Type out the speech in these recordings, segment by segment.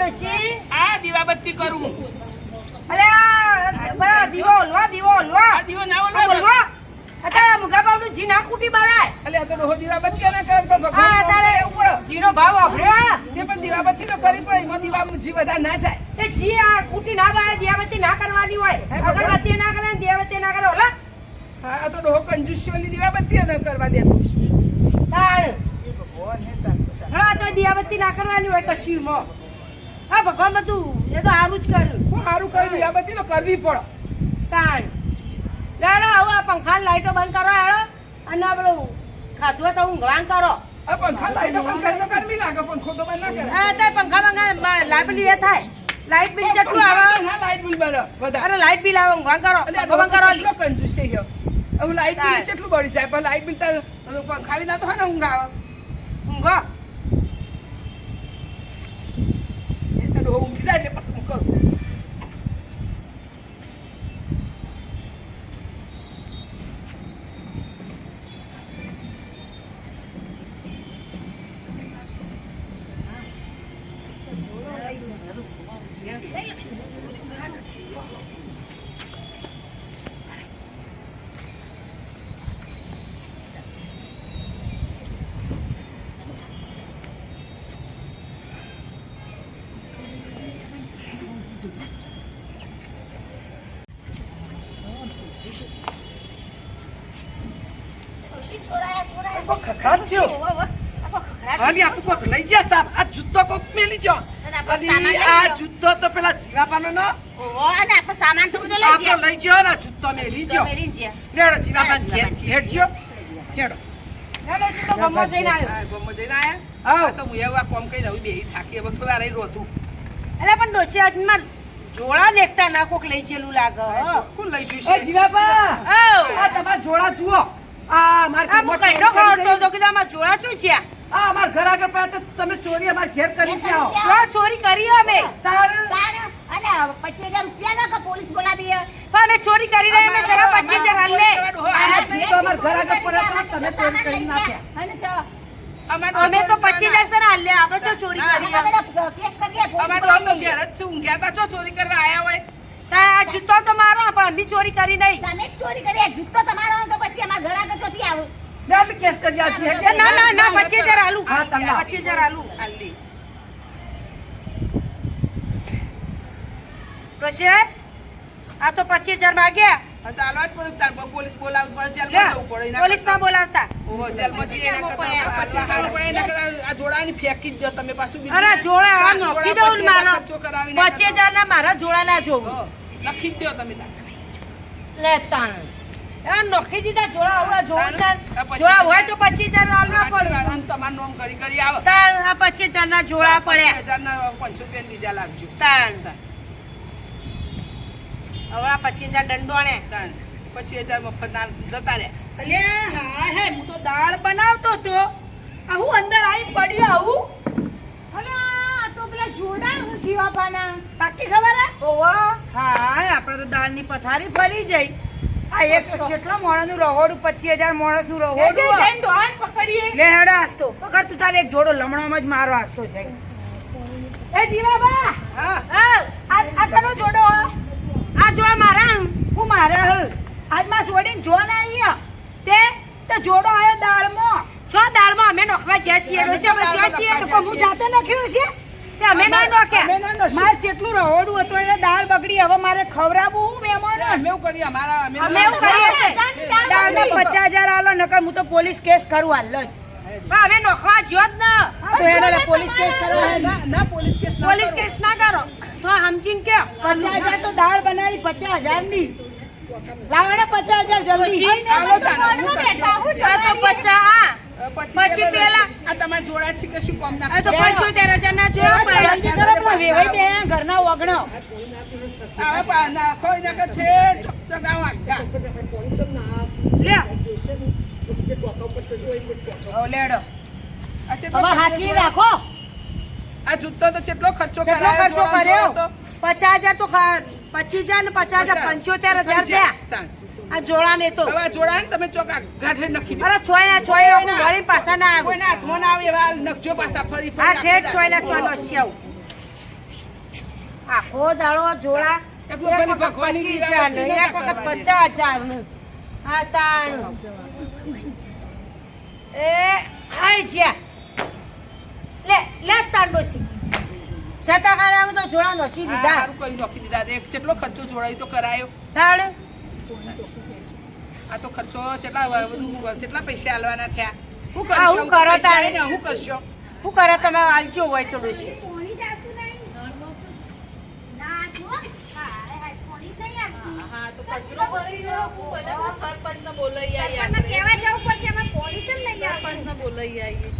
ડોશી આ દીવાબત્તી કરું અલે આ દીવો ઓલવા આ દીવો ના બોલવા અત્યારે મુગા બાવનું જી ના કુટી બારાય એટલે આ તો ડોહો દીવાબત્તી ના કરે તો આ ભગવાન અત્યારે જીનો ભાવ વાપર્યો તે પણ દીવાબત્તી તો કરવી પડે એમાં દીવાબત્તી વધારે ના જાય એ જી આ કુટી ના બારાય દીવાબત્તી ના કરવાની હોય અગરબત્તી ના કરે દીવાબત્તી ના કરે ઓલા હા આ તો ડોહો કંજુસ્યોની દીવાબત્તી ન કરવા દેતો તાણ ભગવાન હે તાન બચારા. હા તો દીવાબત્તી ના કરવાની હોય કશીમાં હા ભગવાન બધું એ તો સારું જ કર્યું હું સારું કરી દીવાબત્તી તો કરવી પડે તાણ ના હવે આ પંખા લાઈટો બંધ કરો હેડો અને આ પેલું ખાધું હોય તો ઊંઘવાન કરો આ પંખા લાઈટો પણ કરી તો ગરમી લાગે પણ ખોટો બંધ ના કરે હા તો પંખા બંગા લાઈટ બિલ એ થાય લાઈટ બિલ કેટલું આવે ના લાઈટ બિલ બરાબર વધારે અરે લાઈટ બિલ આવે ઊંઘવાન કરો એટલે પંખો બંધ કરો કેટલો કંજૂસ છે યો હવે લાઈટ બિલ કેટલું બળી જાય પણ લાઈટ બિલ તો પંખા વિના તો હોય ને ઊંઘ આવે ઊંઘો એટલે ડોહો ઊંઘી જાય એટલે પછી હું કરું ખખડાટ થયો. હાલી આપણે કોક લઈ ગયા સાહેબ આ જૂતો કોક મેલી જો અને આ જૂતો તો પેલા જીવાપાનો નો આપણે લઈ ગયો ને જૂતો મેલી જો લેડો જીવાપાન ઘેર હેડજો લેડો ગમો જઈને આવ્યો હા ગમો જઈને આયા હા તો હું એવું આ કોમ કઈ દઉં બેહી થાકી હવે થોડા રહી રોધું એટલે પણ ડોશી આજમાં જોડા દેખતા ના કોક લઈ ચેલું લાગે કોણ લઈ જશે જીવાપા આ તમાર જોડા જુઓ આ માર આ મો કઈનો ખાવતો તો કે આમાં જોડા શું છે આ અમાર ઘર આગળ પાસે તમે ચોરી અમાર ઘેર કરી જાઓ ચોરી કરી અમે તાર પણ અમે ચોરી કરી રહ્યા અમે સરા 25,000 હાલ લે આ જૂતો અમાર ઘર આગળ પડે તો તમે ચોરી કરી નાખ્યા અમે તો 25,000 સરા હાલ લે આપણે શું ચોરી કરી અમાર તો ઘેર જ છે ઊંઘ્યા તા ચો ચોરી કરવા આયા હોય તા આ જૂતો તો મારો પણ અમે ચોરી કરી નહીં એટલે કેસ કરી આ છે ના 25,000 હાલું હા, તમને. 25,000 હાલું હાલી પછી આ તો 25,000 માંગ્યા આ તો આલવા જ પડે તાર પોલીસ બોલાવું પડે જેલમાં જવું પડે એના પોલીસ ના બોલાવતા ઓહો જેલમાં જઈએ એના કરતા પાછા હાલ પડે એના કરતા આ જોડાની ફેંકી જ દો તમે પાછું બીજું અરે જોડા આ જોડા નોખી દઉં ને મારો ખર્ચો કરાવીને 25,000 ના મારા જોડા ના જોવું લખી જ દો તમે તાર લે તાણ એ નોખી દીધા જોડા આવડા જોવું છે જોડા હોય તો 25,000 હાલવા પડે આમ તમારું નામ કરી કરી આવે તાણ આ 25,000 ના જોડા પડ્યા 5,000 ના 500 રૂપિયા બીજા લાગજો તાણ હવે આ 25,000 દંડોણે તાન 25,000 મફત ના જતા રહ્યા અલે હા હે હું તો દાળ બનાવતો તો આ હું અંદર આવી પડ્યો આવું પાકી ખબર હે હા આપણે તો દાળની પથારી ફરી જઈ આ એક કેટલા મોણસનું રહોડું 25,000 મોણસનું રહોડું લે હેડો આસ્તો પકડ તું તારે એક જોડો લમણામાં જ મારો આસ્તો જઈ એ જીવાબા હા આ કનો જોડો આ જોડો મારા હું મારા હ આજ માં છોડીને જો ના અહીંયા તે જોડો આયો દાળમાં છો દાળમાં અમે નોખવા જ્યા છીએ ડોસી અમે જ્યા છીએ તો હું જાતે નખ્યો છે તે અમે ના નોખ્યા માર જેટલું રહોડું હતું એટલે દાળ બગડી હવે મારે ખવરાવું હું મહેમાન અમે એવું કરીએ અમારા અમે એવું કરીએ દાળના 50,000 આલો નકર હું તો પોલીસ કેસ કરું હાલ જ પણ અમે નોખવા જ્યો જ ના તો એને પોલીસ કેસ કરવા ના પોલીસ કેસ ના પોલીસ કેસ ના કરો તો સમજીને કે 50,000 તો દાળ બનાવી 50,000 ની લાવડે 50,000 જલ્દી આ તો 50 પછી પેલા આ તમારા જોડા છે કે શું કામ ના આ તો 75,000 ના જોડા પડ્યા વેવાઈ બે ઘરના ઓગણો આવે પા ના કોઈ ના કે છે ચકચકાવ આગા લે ઓ લેડો અચ્છા હવે હાચી રાખો આ જૂતો તો કેટલો ખર્ચો કેટલો ખર્ચો કર્યો તો 50,000 તો 25,000 ને 50,000 75,000 થયા આ જોડા ને તો હવે જોડા ને તમે ચોક ગાંઠે નખી દો અરે છોય ના વળી પાછા ના આવે કોઈના હાથમાં ના આવે એવા નખજો પાછા ફરી આ ઠેઠ છોય ના છોય નો શેવ આખો દાડો જોડા એક વખત એક વખત ભગવાનની 25,000 ને એક વખત 50,000 ને આ તાણ એ હાય જ્યા લે તાણ ડોશી છતાં ખાલી આમ તો જોડા નસી દીધા સારું કરી નાખી દીધા એક કેટલો ખર્ચો જોડાયો તો કરાયો તાણ આ તો ખર્ચો કેટલા પૈસા આલવાના થયા હું આ હું કરો પૈસા તારે? આઈને હું કરશો શું કરે તમે આલજો હોય તો ડોશી પોણી જાતું નહીં ના જો હાય પોણી નહીં આવતું હા તો કચરો ભરી ગયો હું બધા સરપંચને બોલાઈ આવી આપણને કહેવા જવું પડશે અમે પોણી કેમ નહીં આવતું સરપંચને બોલાઈ આવી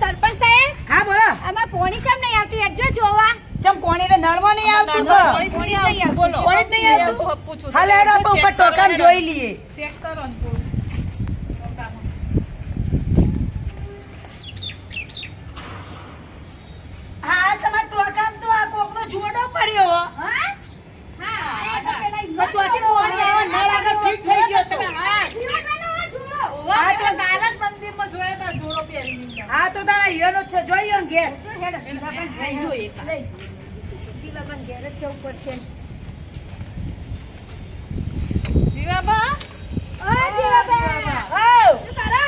સરપંચ સાહેબ હા બોલો આમાં પોણી કેમ નહીં આવતી હેડજો જોવા ચમ કોણીને નળવા નહીં આવતું તો પોણી આવતું બોલો પોણી જ નહીં આવતું? પૂછું હાલ હેડો આપણે ઉપર ટોકામ જોઈ લઈએ ચેક કરો ને થોડું. હા તમાર ટોકામ તો આ કોકનો જોડો પડ્યો હો. હા હા આ તો પેલા પણ ચોથી પોણી આવે નળ આગળ ફિટ થઈ ગયો તો જીવનનો આ જોડો ઓવા, તો કાલ જ મંદિરમાં જોયા તા જોડો પહેરીને. હા તો તારા ઈયોનો જ છે જોઈયો ને ઘેર જો હેડો જીવાબન લઈ જો એક. જીવાબન ઘેર જ જવું પડશે જીવાબા, ઓ જીવાબન આવ શું કરો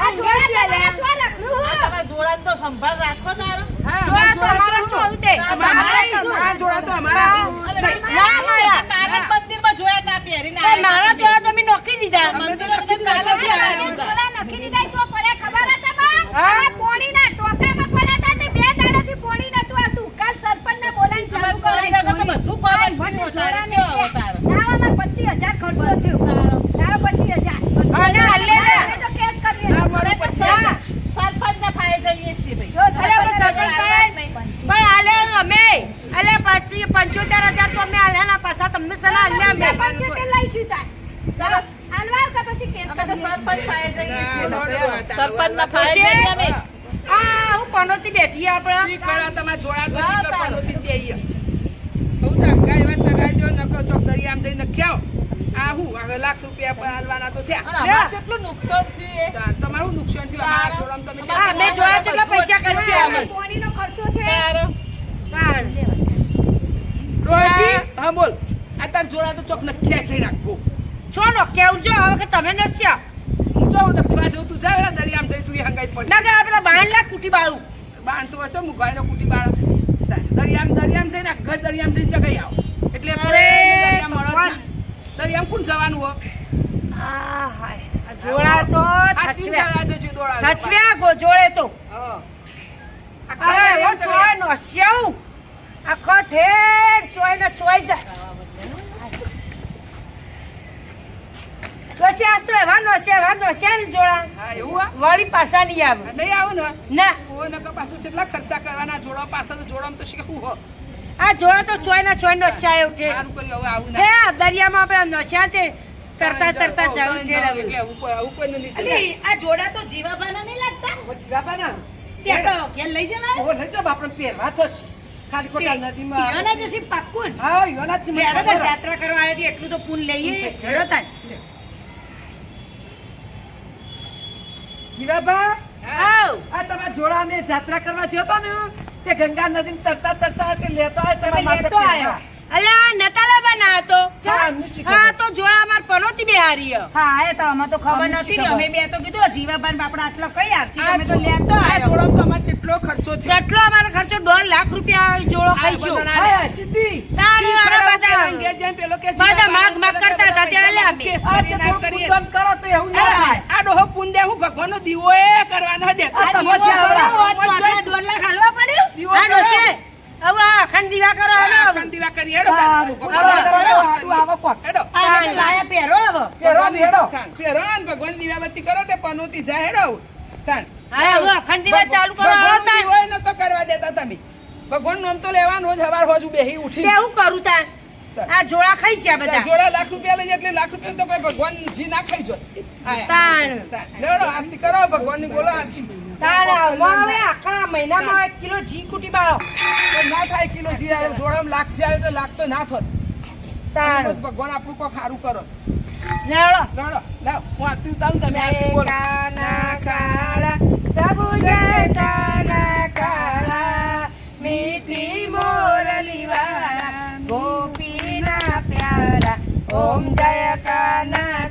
આ જોડા જોડા છે લે. તમારા ચો રાખલું આ તમારા જોડાને તો સંભાળ રાખો તારો. જોડા તો અમારા છો ઉતે અમારા જોડા તો અમારા ના મારા કાલ જ મંદિરમાં જોયા તા પહેરીને એ મારા જોડા તમે નોખી દીધા મંદિરમાં તો કાલ જ આવ્યા હતા. જોડા નખી દીધા ચો પડે ખબર હતા બા હા? આ પોણીના ટોકામાં પડ્યા તા તે બે દાડાથી પોણી નતું આવતું કાલ સરપંચને બોલાવીને ચાલુ તમારે પોણી વગર તો કરાવી બધું મને પાવન જોડા કેવો નહીં તારે? દાવામાં 25,000 ખર્ચો થયો દાવા 25,000 અને હાલે ને હવે તો કેસ કરીએ ના મળે તો પછી સરપંચના ફાયે જઈએ છીએ ભાઈ. જો અરે પણ સરપંચ સરપંચ પણ હાલે અમે અલે 75,000 તો અમે હાલ્યાના પાછા તમને સલાહ આલ્યા અમે પંચોતેર લઈશું તાર હાલવા કે પછી કેસ અમે તો કરીએ સરપંચ ફાયે જઈએ છીએ. ના, સરપંચના ફાયે જઈએ અમે. આ હું પનોતી બેઠી આપણે શી કરો તમારા જોડા તો શી કરો પનોતી જ બેહીએ. બહુ ધમકા એવા ચગાઈ દો નકો ચોક દરિયામ જઈને નખ્યાઓ. આ હું હવે લાખ રૂપિયા પર આલવાના તો અને થયા અમારે કેટલું નુકસાન થયું એ. તમારું નુકસાન થયું અમારા જોડામાં તમે હા અમે જોયા કેટલા પૈસા ખર્ચે અમે પોણીનો ખર્ચો છે તાણ. ડોશી હા બોલ આ તાર જોડા તો ચોક નખ્યા છે રાખો છો નો કેવું જો હવે કે તમે નસ્યા હું જો નખવા જઉં તું જા એલા દરિયામ જઈ તું એ હંગાઈ પડ ના કે આપડા બાણ લાખ કુટી બાળું બાણ તો વચ્ચે મુગાઈનો કુટી બાળ દરિયામ જઈને આખા દરિયામ જઈને ચગાઈ આવો એટલે અરે દરિયામ મળે જ ભગવાન. ના. દરિયામ કોણ જવાનું હો આ હાય આ જોડા તો હાચીને થચવ્યા જવા જજો દોડા થચવ્યા ગો જોડે તો હા અરે એવો ચોય નસ્યાઉ આખો ઠેર ચોય ને ચોય જાય પછી આજ તો એવા નસ્યા ને જોડા હા એવું હા વળી પાછા નહીં આવે નહીં આવું ને ના ઓ નકર પાછું કેટલા ખર્ચા કરવાના જોડો પાછા તો જોડામાં તો શીખવું હો આ જોડા તો ચોય ના ચોય નસ્યા એવું ઠેર સારું કર્યું હવે આવું હે ના આ દરિયામાં આપણે નસ્યા તે તરતા તરતા જવું ઠેર હવે. એટલે આવું કોઈનું નીચે અલી, આ જોડા તો જીવાબાના નહીં લાગતા જીવાબાના ત્યાં તો ઘેર લઈ જવાય ઓ લઈ જાઓ આપણે પહેરવા થશે ખાલી ખોટા નદીમાં પીવાના જશે પાક્કું ને. હા યોના જ મેં તો જાત્રા કરવા આવી હતી એટલું તો પૂન લઈએ હેડો તાન. જીવાબા આવ. આ તમારા જોડા ને જાત્રા કરવા ગયો તો ને તે ગંગા નદી તરતા તરતા તે લેતો આવ્યો તમે તમારા માટે લેતો આયો. અલ્યા નતા લાવવા ના હતો હા, અમને શી ખબર? હા તો જોયા અમાર પનોતી બેહારી હા એ તો અમે તો ખબર અમને શી નથી ને ખબર? અમે બે તો કીધું જીવાબાન બાપડા આટલો કઈ આપશે આ તમે તો લેતો આ આયો જોડામાં તો અમારે કેટલો ખર્ચો થયો કેટલો અમારો ખર્ચો 2 લાખ રૂપિયા જોડો ખાઈશું હા સીધી તારી વાળા બધા. અંગે જેમ પેલો કે બધા માગ માગ કરતા હતા ત્યારે લે અમે. કેસ આ કરી તો ના થોડું કરીએ. બંધ કરો તો એવું ના થાય. આ ડોહો પુંદે હું ભગવાનનો દીવો એ કરવા ન દેતો આ તમે દીવો જ્યાં કરો, આવડા. હોત તો આટલા 2 લાખ હાલવા પડ્યું દીવો હા કરો. ડોશી. હવે આ અખંડ દીવા કરો હવે. અખંડ દીવા કરી હેડો સારું, ભગવાન ભગવાન કરો, કરો, આડું આવો કોક. હેડો આ અમે તો લાયા પહેરો હવે પહેરો ને હેડો. પહેરો ને ભગવાન દીવાબત્તી કરો તે પનોતી જાય હેડો તાન હા હવે અખંડ દીવા ચાલુ કરો હવે ભગવાન તાન. દીવો ય નતો કરવા દેતા તમે ભગવાન નામ તો લેવાનું રોજ હવાર હોજ બેહી ઉઠી તે હું કરું તાન આ જોડા ખાઈ છે આ બધા જોડા લાખ રૂપિયા લઈ જાય એટલે લાખ રૂપિયા તો કોઈ ભગવાન જી ના ખાઈ જો તાણ. લેવડો આરતી કરો ભગવાનની બોલો આરતી તાણ હવે આખા મહિનામાં 1 કિલો જી કુટી બાળો તો ના થાય કિલો જી આવે જોડામાં લાખ જે આવે તો લાખ તો ના થોત તાણ ભગવાન આપણું કોઈ સારું કરો લેવડો લેવડો લાવ હું આરતી ઉતારું તમે આરતી બોલો કાના કાળા પ્રભુ જય કાના કાળા ઓમ જય કાના